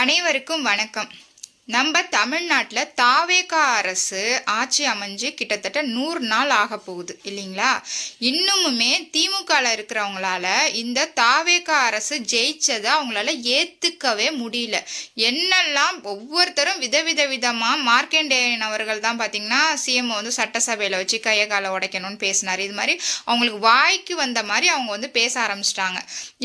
அனைவருக்கும் வணக்கம். நம்ம தமிழ்நாட்டில் தாவேகா அரசு ஆட்சி அமைஞ்சு கிட்டத்தட்ட 100 நாள் ஆக போகுது இல்லைங்களா? இன்னுமுமே திமுகவில் இருக்கிறவங்களால இந்த தாவேகா அரசு ஜெயிச்சதை அவங்களால ஏற்றுக்கவே முடியல. என்னெல்லாம் ஒவ்வொருத்தரும் விதமாக மார்க்கண்டேயன் அவர்கள் தான் பார்த்தீங்கன்னா சிஎம் வந்து சட்டசபையில் வச்சு கையை காலை உடைக்கணும்னு பேசினார். இது மாதிரி அவங்களுக்கு வாய்க்கு வந்த மாதிரி அவங்க வந்து பேச ஆரம்பிச்சிட்டாங்க.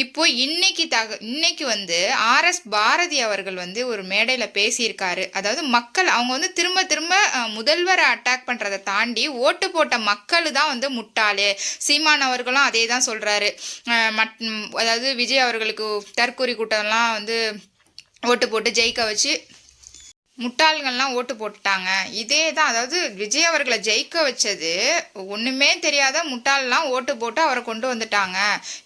இப்போ இன்னைக்கு வந்து ஆர்எஸ் பாரதி அவர்கள் வந்து ஒரு மேடையில் பேசியிருக்காரு. அதாவது மக்கள் அவங்க வந்து திரும்ப முதல்வரை அட்டாக் பண்றதை தாண்டி ஓட்டு போட்ட மக்கள் தான் வந்து முட்டாளே. சீமான் அவர்களும் அதே தான் சொல்றாரு. அதாவது விஜய் அவர்களுக்கு தற்கொலை கூட்டம்லாம் வந்து ஓட்டு போட்டு ஜெயிக்க வச்சு முட்டாள்கள்லாம் ஓட்டு போட்டுட்டாங்க. இதே தான், அதாவது விஜய் அவர்களை ஜெயிக்க வச்சது ஒன்றுமே தெரியாத முட்டாள்லாம் ஓட்டு போட்டு அவரை கொண்டு வந்துட்டாங்க,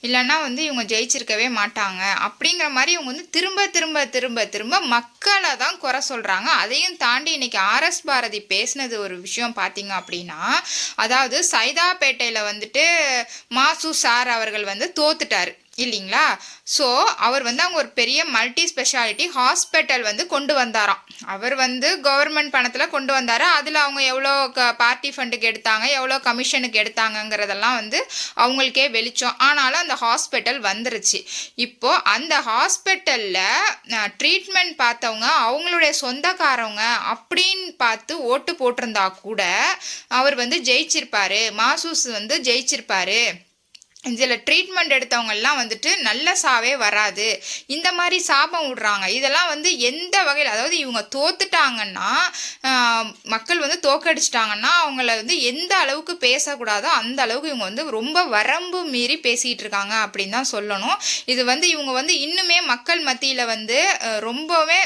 இல்லைன்னா வந்து இவங்க ஜெயிச்சிருக்கவே மாட்டாங்க அப்படிங்கிற மாதிரி இவங்க வந்து திரும்ப மக்களை தான் குறை சொல்கிறாங்க. அதையும் தாண்டி இன்னைக்கு ஆர்எஸ் பாரதி பேசினது ஒரு விஷயம் பார்த்தீங்க அப்படின்னா, அதாவது சைதாப்பேட்டையில் வந்துட்டு மாசு சார் அவர்கள் வந்து தோத்துட்டாரு இல்லைங்களா? ஸோ அவர் வந்து அவங்க ஒரு பெரிய மல்டி ஸ்பெஷாலிட்டி ஹாஸ்பிட்டல் வந்து கொண்டு வந்தாராம். அவர் வந்து கவர்மெண்ட் பணத்தில் கொண்டு வந்தார். அதில் அவங்க எவ்வளோ பார்ட்டி ஃபண்டுக்கு எடுத்தாங்க, எவ்வளோ கமிஷனுக்கு எடுத்தாங்கங்கிறதெல்லாம் வந்து அவங்களுக்கே வெளிச்சம். ஆனாலும் அந்த ஹாஸ்பிட்டல் வந்துருச்சு. இப்போது அந்த ஹாஸ்பிட்டலில் ட்ரீட்மெண்ட் பார்த்தவங்க அவங்களுடைய சொந்தக்காரவங்க அப்படின்னு பார்த்து ஓட்டு போட்டிருந்தா கூட அவர் வந்து ஜெயிச்சிருப்பாரு, மாசூஸ் வந்து ஜெயிச்சிருப்பாரு. இதில் ட்ரீட்மெண்ட் எடுத்தவங்கெல்லாம் வந்துட்டு நல்ல சாவே வராது, இந்த மாதிரி சாபம் விடுறாங்க. இதெல்லாம் வந்து எந்த வகையில், அதாவது இவங்க தோத்துட்டாங்கன்னா, மக்கள் வந்து தோக்கடிச்சிட்டாங்கன்னா அவங்கள வந்து எந்த அளவுக்கு பேசக்கூடாதோ அந்த அளவுக்கு இவங்க வந்து ரொம்ப வரம்பு மீறி பேசிகிட்டு இருக்காங்க அப்படின்னு தான் சொல்லணும். இது வந்து இவங்க வந்து இன்னுமே மக்கள் மத்தியில் வந்து ரொம்பவே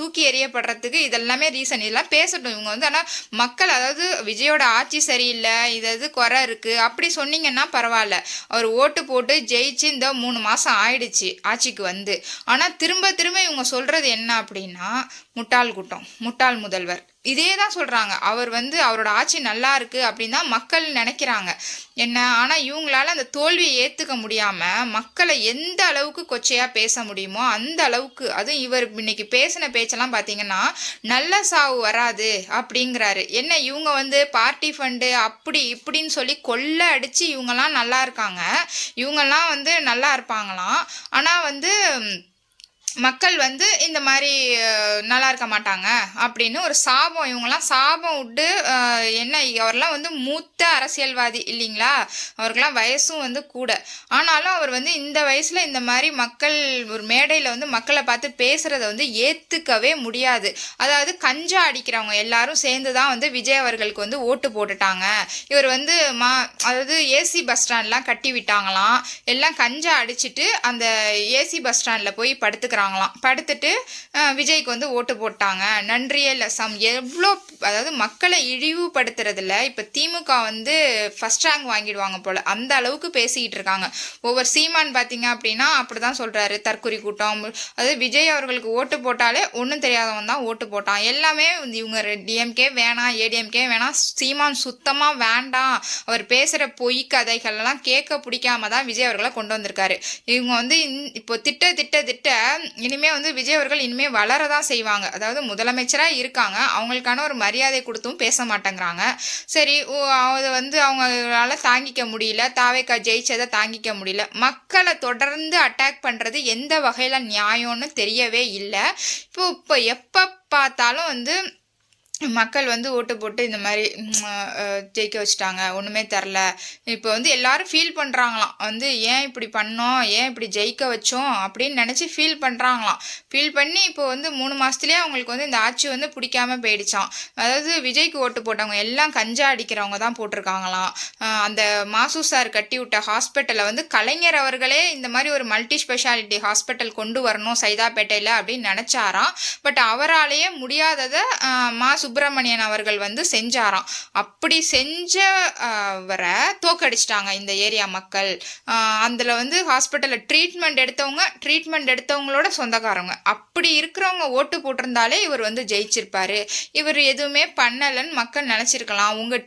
தூக்கி எறியப்படுறதுக்கு இதெல்லாமே ரீசன். இதெல்லாம் பேசட்டும் இவங்க வந்து. ஆனால் மக்கள், அதாவது விஜயோட ஆட்சி சரியில்லை, இது குறை இருக்குது அப்படி சொன்னீங்கன்னா பரவாயில்ல. அவர் ஓட்டு போட்டு ஜெயிச்சு இந்த 3 மாதம் ஆயிடுச்சு ஆட்சிக்கு வந்து. ஆனால் திரும்ப இவங்க சொல்கிறது என்ன அப்படின்னா, முட்டாள் கூட்டம், முட்டாள் முதல்வர், இதே தான் சொல்கிறாங்க. அவர் வந்து அவரோட ஆட்சி நல்லா இருக்குது அப்படின்னு தான் மக்கள் நினைக்கிறாங்க என்ன. ஆனால் இவங்களால அந்த தோல்வியை ஏற்றுக்க முடியாமல் மக்களை எந்த அளவுக்கு கொச்சையாக பேச முடியுமோ அந்த அளவுக்கு, அதுவும் இவர் இன்னைக்கு பேசின பேச்செல்லாம் பார்த்தீங்கன்னா நல்ல சாவு வராது அப்படிங்கிறாரு. என்ன இவங்க வந்து பார்ட்டி ஃபண்டு அப்படி இப்படின்னு சொல்லி கொள்ளை அடித்து இவங்கெல்லாம் நல்லா இருக்காங்க, இவங்கெல்லாம் வந்து நல்லா இருப்பாங்களாம். ஆனால் வந்து மக்கள் வந்து இந்த மாதிரி நல்லா இருக்க மாட்டாங்க அப்படின்னு ஒரு சாபம், இவங்கெல்லாம் சாபம் விட்டு என்ன, அவரெல்லாம் வந்து மூத்த அரசியல்வாதி இல்லைங்களா? அவருக்கெல்லாம் வயசும் வந்து கூட. ஆனாலும் அவர் வந்து இந்த வயசில் இந்த மாதிரி மக்கள் ஒரு மேடையில் வந்து மக்களை பார்த்து பேசுகிறத வந்து ஏற்றுக்கவே முடியாது. அதாவது கஞ்சா அடிக்கிறவங்க எல்லாரும் சேர்ந்து தான் வந்து விஜய் அவர்களுக்கு வந்து ஓட்டு போட்டுட்டாங்க. இவர் வந்து அதாவது ஏசி பஸ் ஸ்டாண்ட்லாம் கட்டி விட்டாங்களாம். எல்லாம் கஞ்சா அடிச்சுட்டு அந்த ஏசி பஸ் ஸ்டாண்டில் போய் படுத்துக்கிறாங்க. படுத்துட்டு விஜய்க்கு வந்து ஓட்டு போட்டாங்க, நன்றியே இல்லை எவ்வளோ, அதாவது மக்களை இழிவுபடுத்துறதுல இப்போ திமுக வந்து ஃபர்ஸ்ட் ரேங்க் வாங்கிடுவாங்க போல, அந்த அளவுக்கு பேசிக்கிட்டு இருக்காங்க. ஒவ்வொரு சீமான் பார்த்தீங்க அப்படின்னா அப்படிதான் சொல்றாரு, தற்கொலை கூட்டம். அதாவது விஜய் அவர்களுக்கு ஓட்டு போட்டாலே ஒன்றும் தெரியாதவன் தான் ஓட்டு போட்டான். எல்லாமே இவங்க டிஎம்கே வேணாம், ஏடிஎம்கே வேணாம், சீமான் சுத்தமாக வேண்டாம், அவர் பேசுகிற பொய் கதைகள்லாம் கேட்க பிடிக்காம தான் விஜய் அவர்களை கொண்டு வந்திருக்காரு. இவங்க வந்து இப்போ திட்ட இனிமே வந்து விஜய் அவர்கள் இனிமே வளரதான் செய்வாங்க. அதாவது முதலமைச்சராக இருக்காங்க, அவங்களுக்கான ஒரு மரியாதை கொடுத்தும் பேச மாட்டேங்கிறாங்க. சரி, அது வந்து அவங்களால தாங்கிக்க முடியல, தாவேக்கா ஜெயிச்சதை தாங்கிக்க முடியல, மக்களை தொடர்ந்து அட்டாக் பண்ணுறது எந்த வகையில் நியாயம்னு தெரியவே இல்லை. இப்போ எப்போ பார்த்தாலும் வந்து மக்கள் வந்து ஓட்டு போட்டு இந்த மாதிரி ஜெயிக்க வச்சுட்டாங்க, ஒன்றுமே தரல. இப்போ வந்து எல்லாரும் ஃபீல் பண்ணுறாங்களாம், வந்து ஏன் இப்படி பண்ணோம், ஏன் இப்படி ஜெயிக்க வச்சோம் அப்படின்னு நினச்சி ஃபீல் பண்ணுறாங்களாம். ஃபீல் பண்ணி இப்போ வந்து 3 மாதத்துலேயே அவங்களுக்கு வந்து இந்த ஆட்சி வந்து பிடிக்காம போயிடுச்சான். அதாவது விஜய்க்கு ஓட்டு போட்டவங்க எல்லாம் கஞ்சா அடிக்கிறவங்க தான் போட்டிருக்காங்களாம். அந்த மாசு சார் கட்டி விட்ட ஹாஸ்பிட்டலை வந்து கலைஞர் அவர்களே இந்த மாதிரி ஒரு மல்டி ஸ்பெஷாலிட்டி ஹாஸ்பிட்டல் கொண்டு வரணும் சைதாப்பேட்டையில் அப்படின்னு நினச்சாராம். பட் அவராலேயே முடியாததை சுப்பிரமணியன் அவர்கள் வந்து செஞ்சாராம். அப்படி செஞ்சவரை தோக்கடிச்சிட்டாங்க இந்த ஏரியா மக்கள். அதில் வந்து ஹாஸ்பிட்டலில் ட்ரீட்மெண்ட் எடுத்தவங்களோட சொந்தக்காரங்க அப்படி இருக்கிறவங்க ஓட்டு போட்டிருந்தாலே இவர் வந்து ஜெயிச்சிருப்பாரு. இவர் எதுவுமே பண்ணலைன்னு மக்கள் நினச்சிருக்கலாம். உங்கள்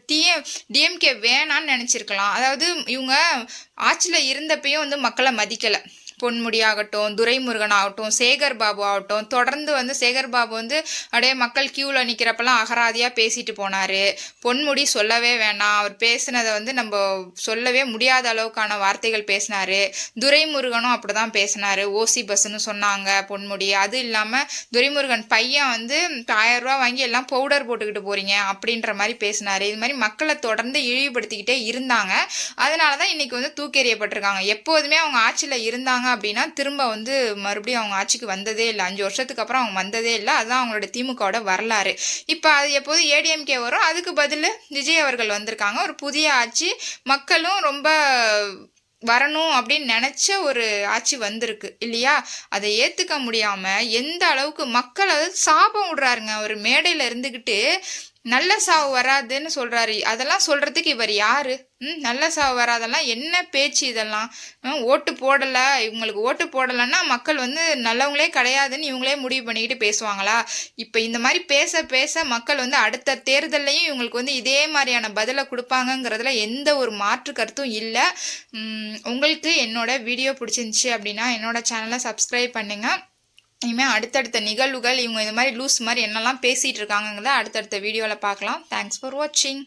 டிஎம்கே வேணான்னு நினச்சிருக்கலாம். அதாவது இவங்க ஆட்சியில் இருந்தப்பையும் வந்து மக்களை மதிக்கலை, பொன்முடி ஆகட்டும், துரைமுருகன் ஆகட்டும், சேகர் பாபு ஆகட்டும், தொடர்ந்து வந்து சேகர் பாபு வந்து அப்படியே மக்கள் கியூவில் நிற்கிறப்பெல்லாம் அகராதியாக பேசிட்டு போனார். பொன்முடி சொல்லவே வேணாம், அவர் பேசினதை வந்து நம்ம சொல்லவே முடியாத அளவுக்கான வார்த்தைகள் பேசினார். துரைமுருகனும் அப்படி தான் பேசினார், ஓசி பஸ்ன்னு சொன்னாங்க பொன்முடி. அது இல்லாமல் துரைமுருகன் பையன் வந்து 1000 ரூபா வாங்கி எல்லாம் பவுடர் போட்டுக்கிட்டு போகிறீங்க அப்படின்ற மாதிரி பேசினார். இது மாதிரி மக்களை தொடர்ந்து இழிவுபடுத்திக்கிட்டே இருந்தாங்க. அதனால தான் இன்றைக்கி வந்து தூக்கி எறியப்பட்டிருக்காங்க. எப்போதுமே அவங்க ஆட்சியில் இருந்தாங்க அப்படின்னா திரும்ப வந்து மறுபடியும் அவங்க ஆட்சிக்கு வந்ததே இல்லை. 5 வருஷத்துக்கு அப்புறம் அவங்க வந்ததே இல்லை. அதுதான் அவங்களோட திமுகவோட வரலாறு. இப்போ அது எப்போது ஏடிஎம்கே வரும், அதுக்கு பதில் விஜய் அவர்கள் வந்திருக்காங்க. ஒரு புதிய ஆட்சி, மக்களும் ரொம்ப வரணும் அப்படின்னு நினச்ச ஒரு ஆட்சி வந்திருக்கு இல்லையா? அதை ஏற்றுக்க முடியாமல் எந்த அளவுக்கு மக்கள் அதாவது சாபம் விடுறாருங்க. ஒரு மேடையில் இருந்துக்கிட்டு நல்ல சாவு வராதுன்னு சொல்கிறாரு. அதெல்லாம் சொல்கிறதுக்கு இவர் யார்? நல்ல சாவு வராதெல்லாம் என்ன பேச்சு இதெல்லாம்? ஓட்டு போடலை, இவங்களுக்கு ஓட்டு போடலைன்னா மக்கள் வந்து நல்லவங்களே கிடையாதுன்னு இவங்களே முடிவு பண்ணிக்கிட்டு பேசுவாங்களா? இப்போ இந்த மாதிரி பேச பேச மக்கள் வந்து அடுத்த தேர்தல்லையும் இவங்களுக்கு வந்து இதே மாதிரியான பதிலை கொடுப்பாங்கங்கிறதுல எந்த ஒரு மாற்று கருத்தும் இல்லை. உங்களுக்கு என்னோட வீடியோ பிடிச்சிருந்துச்சி அப்படின்னா என்னோட சேனலை சப்ஸ்கிரைப் பண்ணுங்கள். இனிமேல் அடுத்தடுத்த நிகழ்வுகள் இவங்க இது மாதிரி லூஸ் மாதிரி என்னெல்லாம் பேசிகிட்டு இருக்காங்கங்கிறத அடுத்தடுத்த வீடியோவில் பார்க்கலாம். தேங்க்ஸ் ஃபார் வாட்சிங்.